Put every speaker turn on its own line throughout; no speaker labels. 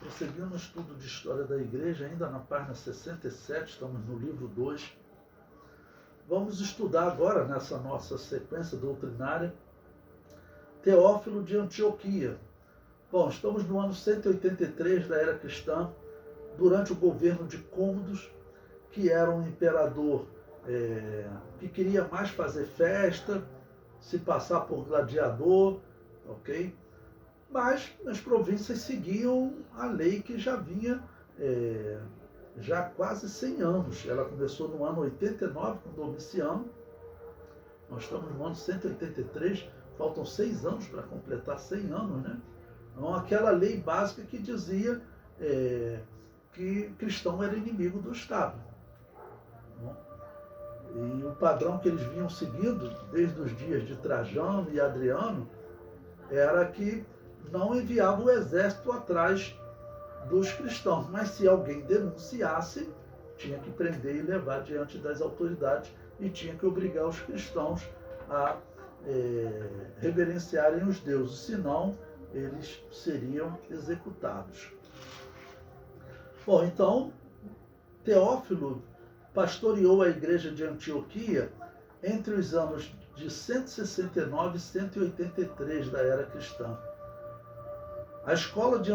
prosseguindo no estudo de história da igreja, ainda na página 67, estamos no livro 2. Vamos estudar agora, nessa nossa sequência doutrinária, Teófilo de Antioquia. Bom, estamos no ano 183 da era cristã, durante o governo de Cômodos, que era um imperador que queria mais fazer festa, se passar por gladiador, ok? Mas as províncias seguiam a lei que já vinha já quase 100 anos. Ela começou no ano 89 com Domiciano. Nós estamos no ano 183, faltam 6 anos para completar 100 anos, né? Então, aquela lei básica que dizia que cristão era inimigo do Estado. E o padrão que eles vinham seguindo desde os dias de Trajano e Adriano era que não enviava o exército atrás dos cristãos, mas se alguém denunciasse, tinha que prender e levar diante das autoridades e tinha que obrigar os cristãos a reverenciarem os deuses, senão eles seriam executados. Bom, então, Teófilo pastoreou a igreja de Antioquia entre os anos de 169 e 183 da era cristã. A escola de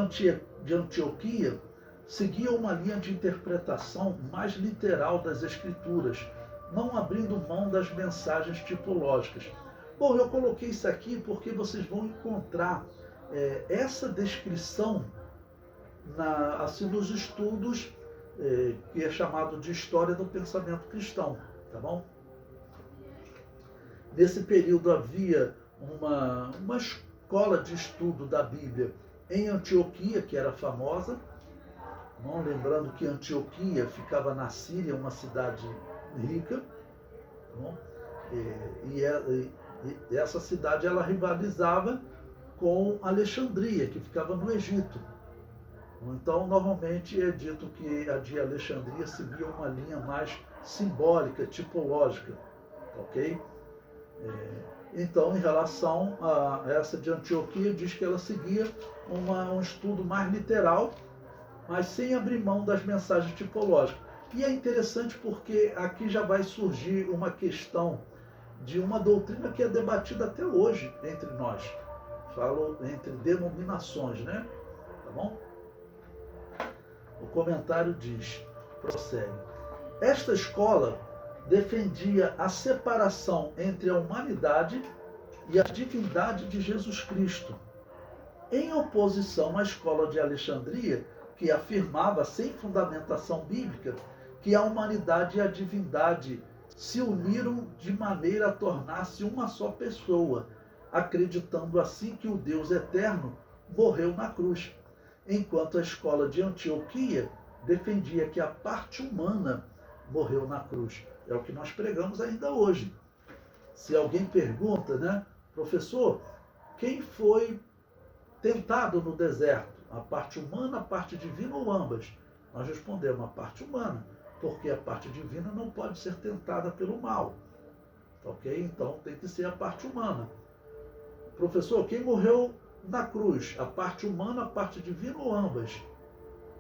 Antioquia seguia uma linha de interpretação mais literal das Escrituras, não abrindo mão das mensagens tipológicas. Bom, eu coloquei isso aqui porque vocês vão encontrar essa descrição nos estudos que é chamado de História do Pensamento Cristão, tá bom? Nesse período havia uma escola de estudo da Bíblia em Antioquia, que era famosa, não? Lembrando que Antioquia ficava na Síria, uma cidade rica, não? E essa cidade ela rivalizava com Alexandria, que ficava no Egito. Então, normalmente é dito que a de Alexandria seguia uma linha mais simbólica, tipológica, ok? Então, em relação a essa de Antioquia, diz que ela seguia um estudo mais literal, mas sem abrir mão das mensagens tipológicas. E é interessante porque aqui já vai surgir uma questão de uma doutrina que é debatida até hoje entre nós. Falo entre denominações, né? Tá bom? O comentário diz, prossegue. Esta escola defendia a separação entre a humanidade e a divindade de Jesus Cristo, em oposição à escola de Alexandria, que afirmava, sem fundamentação bíblica, que a humanidade e a divindade se uniram de maneira a tornar-se uma só pessoa, acreditando assim que o Deus eterno morreu na cruz, enquanto a escola de Antioquia defendia que a parte humana morreu na cruz. É o que nós pregamos ainda hoje. Se alguém pergunta, né, professor, quem foi tentado no deserto? A parte humana, a parte divina ou ambas? Nós respondemos a parte humana, porque a parte divina não pode ser tentada pelo mal. Ok? Então tem que ser a parte humana. Professor, quem morreu na cruz? A parte humana, a parte divina ou ambas?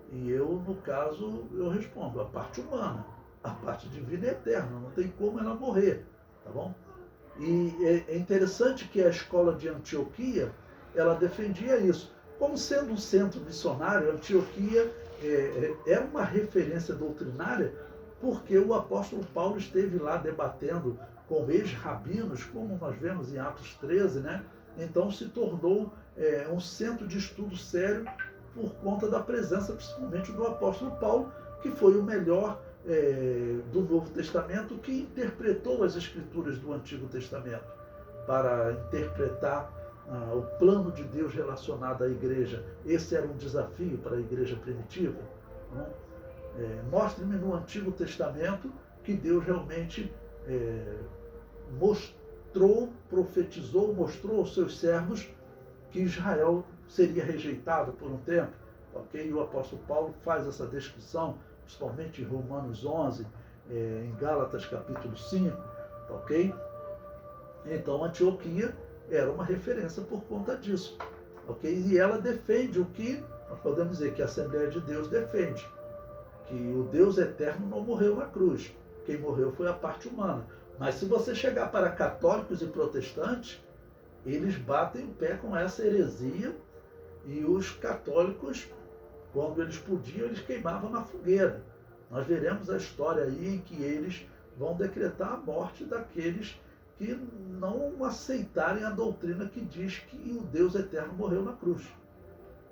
E eu, no caso, eu respondo, a parte humana. A parte divina é eterna, não tem como ela morrer, tá bom? E é interessante que a escola de Antioquia, ela defendia isso. Como sendo um centro missionário, Antioquia é uma referência doutrinária, porque o apóstolo Paulo esteve lá debatendo com ex-rabinos, como nós vemos em Atos 13, né? Então se tornou um centro de estudo sério por conta da presença, principalmente, do apóstolo Paulo, que foi o melhor do Novo Testamento, que interpretou as Escrituras do Antigo Testamento para interpretar o plano de Deus relacionado à igreja. Esse era um desafio para a igreja primitiva. Mostre-me no Antigo Testamento que Deus realmente profetizou, mostrou aos seus servos que Israel seria rejeitado por um tempo. Okay? E o apóstolo Paulo faz essa descrição, principalmente em Romanos 11, em Gálatas capítulo 5. Ok? Então, Antioquia era uma referência por conta disso. Okay? E ela defende o que podemos dizer que a Assembleia de Deus defende que o Deus eterno não morreu na cruz. Quem morreu foi a parte humana. Mas se você chegar para católicos e protestantes, eles batem o pé com essa heresia, e os católicos, quando eles podiam, eles queimavam na fogueira. Nós veremos a história aí em que eles vão decretar a morte daqueles que não aceitarem a doutrina que diz que o Deus eterno morreu na cruz.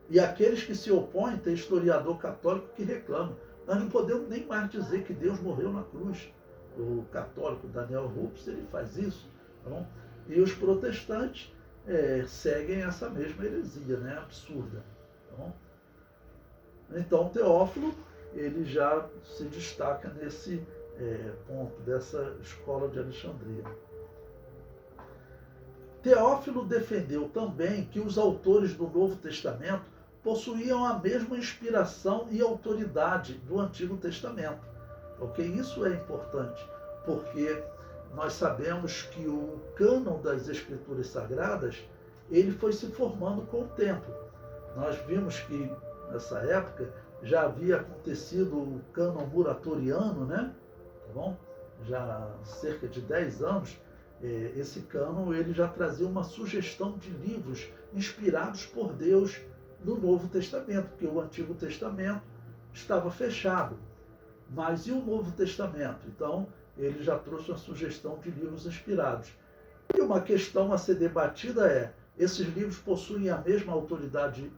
E aqueles que se opõem, tem historiador católico que reclama. Nós não podemos nem mais dizer que Deus morreu na cruz. O católico Daniel Rupes, ele faz isso. Tá bom? E os protestantes seguem essa mesma heresia, né? Absurda. Tá bom? Então, Teófilo, ele já se destaca nesse ponto dessa escola de Alexandria. Teófilo defendeu também que os autores do Novo Testamento possuíam a mesma inspiração e autoridade do Antigo Testamento. Ok? Isso é importante, porque nós sabemos que o cânon das Escrituras Sagradas, ele foi se formando com o tempo. Nós vimos que, nessa época, já havia acontecido o cânon muratoriano, né? Tá bom? Já há cerca de 10 anos, esse cânon ele já trazia uma sugestão de livros inspirados por Deus no Novo Testamento, porque o Antigo Testamento estava fechado. Mas e o Novo Testamento? Então, ele já trouxe uma sugestão de livros inspirados. E uma questão a ser debatida é, esses livros possuem a mesma autoridade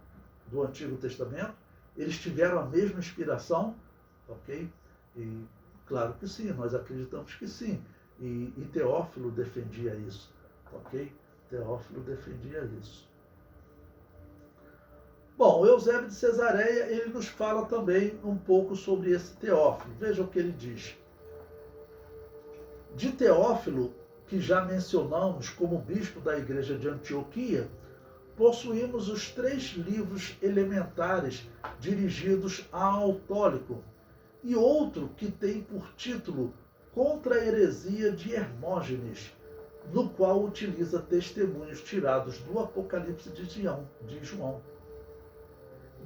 do Antigo Testamento? Eles tiveram a mesma inspiração? Ok? E claro que sim, nós acreditamos que sim. E Teófilo defendia isso. Ok? Teófilo defendia isso. Bom, Eusébio de Cesareia, ele nos fala também um pouco sobre esse Teófilo. Veja o que ele diz. De Teófilo, que já mencionamos como bispo da igreja de Antioquia, possuímos os 3 livros elementares dirigidos a Autólico, e outro que tem por título Contra a Heresia de Hermógenes, no qual utiliza testemunhos tirados do Apocalipse de João.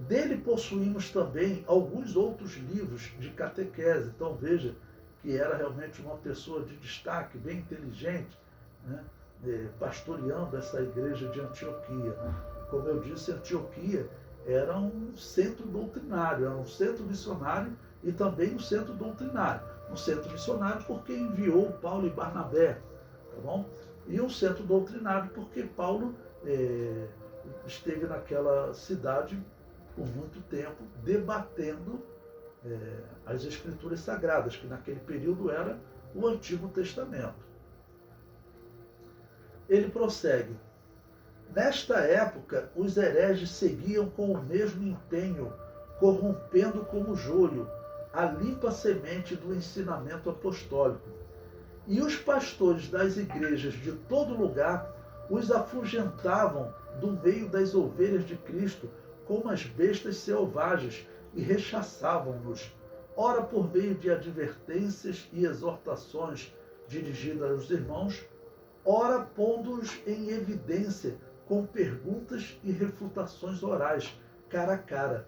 Dele possuímos também alguns outros livros de catequese. Então veja que era realmente uma pessoa de destaque, bem inteligente, né? Pastoreando essa igreja de Antioquia. Como eu disse, Antioquia era um centro doutrinário, era um centro missionário e também um centro doutrinário. Um centro missionário porque enviou Paulo e Barnabé, tá bom? E um centro doutrinário porque Paulo esteve naquela cidade por muito tempo debatendo as Escrituras Sagradas, que naquele período era o Antigo Testamento. Ele prossegue. Nesta época, os hereges seguiam com o mesmo empenho, corrompendo como joio a limpa semente do ensinamento apostólico. E os pastores das igrejas de todo lugar os afugentavam do meio das ovelhas de Cristo como as bestas selvagens e rechaçavam-nos, ora por meio de advertências e exortações dirigidas aos irmãos, ora pondo-os em evidência com perguntas e refutações orais, cara a cara,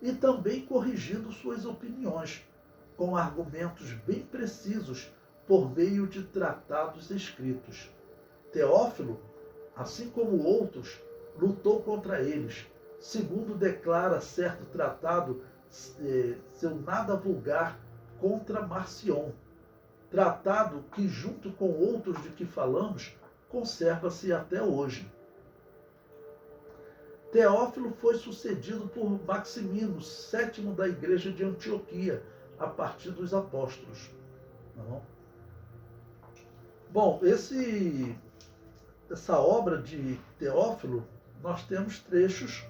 e também corrigindo suas opiniões, com argumentos bem precisos por meio de tratados escritos. Teófilo, assim como outros, lutou contra eles, segundo declara certo tratado seu nada vulgar contra Marcion, tratado que, junto com outros de que falamos, conserva-se até hoje. Teófilo foi sucedido por Maximino, 7º da igreja de Antioquia, a partir dos apóstolos. Bom, essa obra de Teófilo, nós temos trechos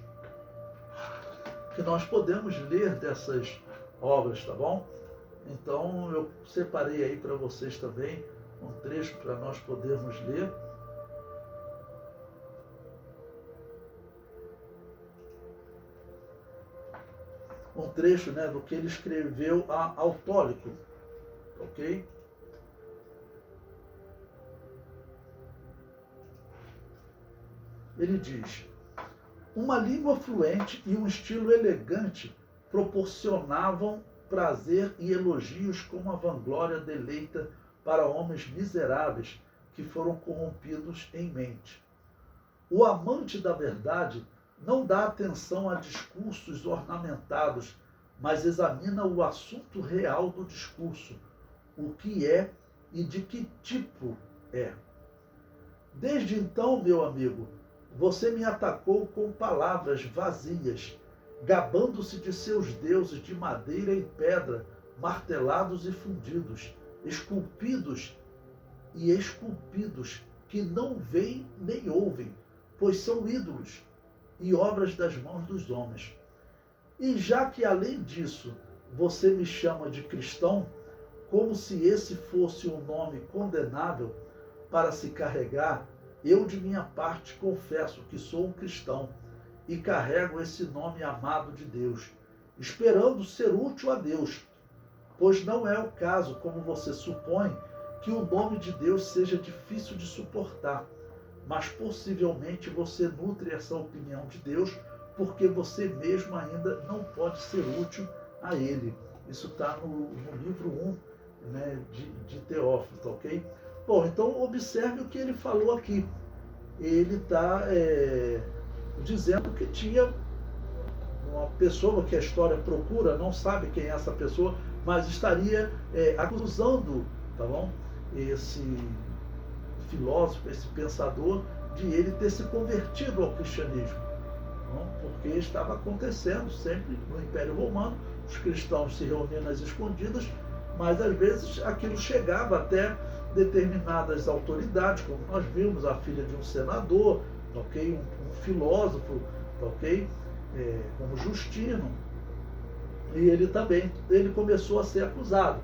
que nós podemos ler dessas obras, tá bom? Então eu separei aí para vocês também um trecho para nós podermos ler. Um trecho, né, do que ele escreveu a Autólico, ok? Ele diz: Uma língua fluente e um estilo elegante proporcionavam prazer e elogios como a vanglória deleita para homens miseráveis que foram corrompidos em mente. O amante da verdade não dá atenção a discursos ornamentados, mas examina o assunto real do discurso, o que é e de que tipo é. Desde então, meu amigo, você me atacou com palavras vazias, gabando-se de seus deuses de madeira e pedra, martelados e fundidos, esculpidos, que não veem nem ouvem, pois são ídolos e obras das mãos dos homens. E já que, além disso, você me chama de cristão, como se esse fosse um nome condenável para se carregar, eu, de minha parte, confesso que sou um cristão e carrego esse nome amado de Deus, esperando ser útil a Deus, pois não é o caso, como você supõe, que o nome de Deus seja difícil de suportar, mas possivelmente você nutre essa opinião de Deus porque você mesmo ainda não pode ser útil a Ele. Isso está no livro 1, né, de Teófilo, tá ok? Bom, então observe o que ele falou aqui. Ele está dizendo que tinha uma pessoa que a história procura, não sabe quem é essa pessoa, mas estaria acusando, tá bom? Esse filósofo, esse pensador, de ele ter se convertido ao cristianismo, não? Porque estava acontecendo sempre no Império Romano, os cristãos se reuniam nas escondidas, mas às vezes aquilo chegava até determinadas autoridades, como nós vimos, a filha de um senador, ok? Um filósofo, ok? Como Justino, e ele começou a ser acusado.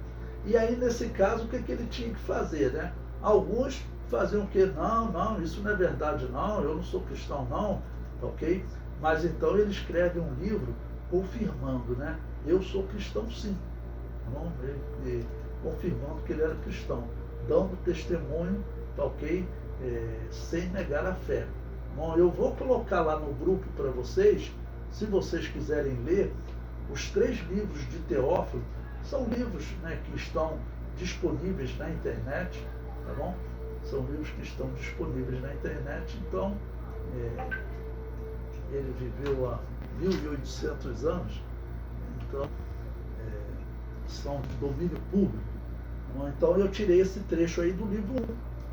E aí, nesse caso, o que ele tinha que fazer, né? Alguns faziam o quê? Não, isso não é verdade, não, eu não sou cristão, não, ok? Mas então ele escreve um livro confirmando, né? Eu sou cristão, sim, não? Confirmando que ele era cristão, dando testemunho, ok? Sem negar a fé. Bom, eu vou colocar lá no grupo para vocês, se vocês quiserem ler, os 3 livros de Teófilo. São livros, né, que estão disponíveis na internet, tá bom? São livros que estão disponíveis na internet. Então, ele viveu há 1800 anos, então são de domínio público. Então eu tirei esse trecho aí do livro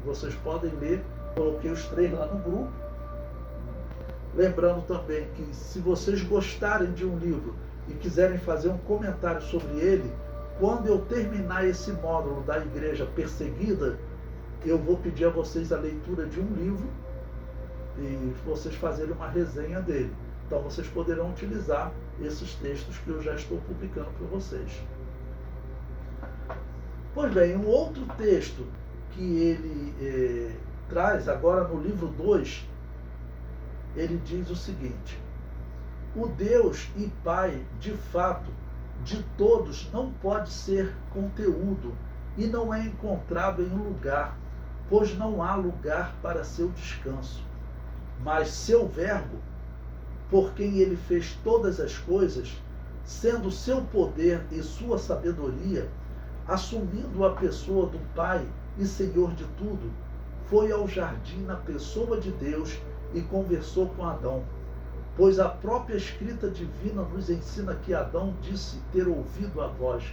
1. Vocês podem ler, coloquei os 3 lá no grupo. Lembrando também que, se vocês gostarem de um livro e quiserem fazer um comentário sobre ele, quando eu terminar esse módulo da Igreja Perseguida, eu vou pedir a vocês a leitura de um livro e vocês fazerem uma resenha dele. Então vocês poderão utilizar esses textos que eu já estou publicando para vocês. Pois bem, um outro texto que ele traz agora no livro 2, ele diz o seguinte: o Deus e Pai, de fato, de todos, não pode ser conteúdo e não é encontrado em um lugar, pois não há lugar para seu descanso. Mas seu Verbo, por quem ele fez todas as coisas, sendo seu poder e sua sabedoria, assumindo a pessoa do Pai e Senhor de tudo, foi ao jardim na pessoa de Deus e conversou com Adão. Pois a própria escrita divina nos ensina que Adão disse ter ouvido a voz.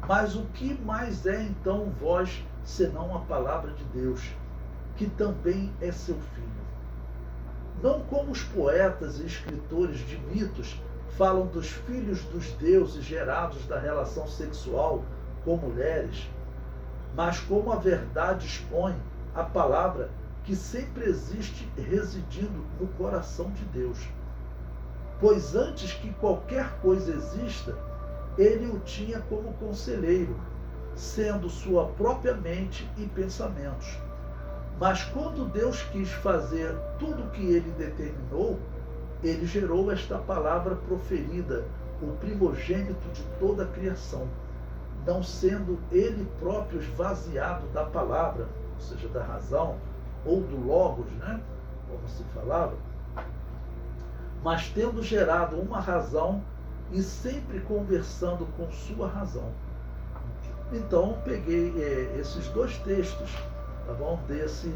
Mas o que mais é então voz, senão a palavra de Deus, que também é seu filho? Não como os poetas e escritores de mitos falam dos filhos dos deuses gerados da relação sexual com mulheres, mas como a verdade expõe a palavra que sempre existe residindo no coração de Deus. Pois antes que qualquer coisa exista, ele o tinha como conselheiro, sendo sua própria mente e pensamentos. Mas quando Deus quis fazer tudo o que ele determinou, ele gerou esta palavra proferida, o primogênito de toda a criação, não sendo ele próprio esvaziado da palavra, ou seja, da razão, ou do logos, né? Como se falava, mas tendo gerado uma razão e sempre conversando com sua razão. Então, peguei esses dois textos, tá bom? Desse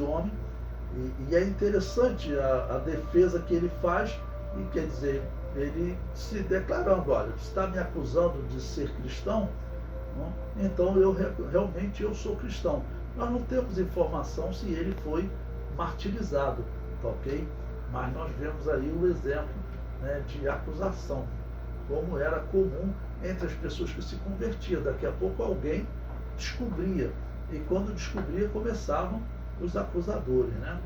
homem, e é interessante a defesa que ele faz, e quer dizer, ele se declarando, olha, você está me acusando de ser cristão, não? Então realmente eu sou cristão. Nós não temos informação se ele foi martirizado, tá ok? Mas nós vemos aí o exemplo, né, de acusação, como era comum entre as pessoas que se convertiam. Daqui a pouco alguém descobria, e quando descobria começavam os acusadores, né?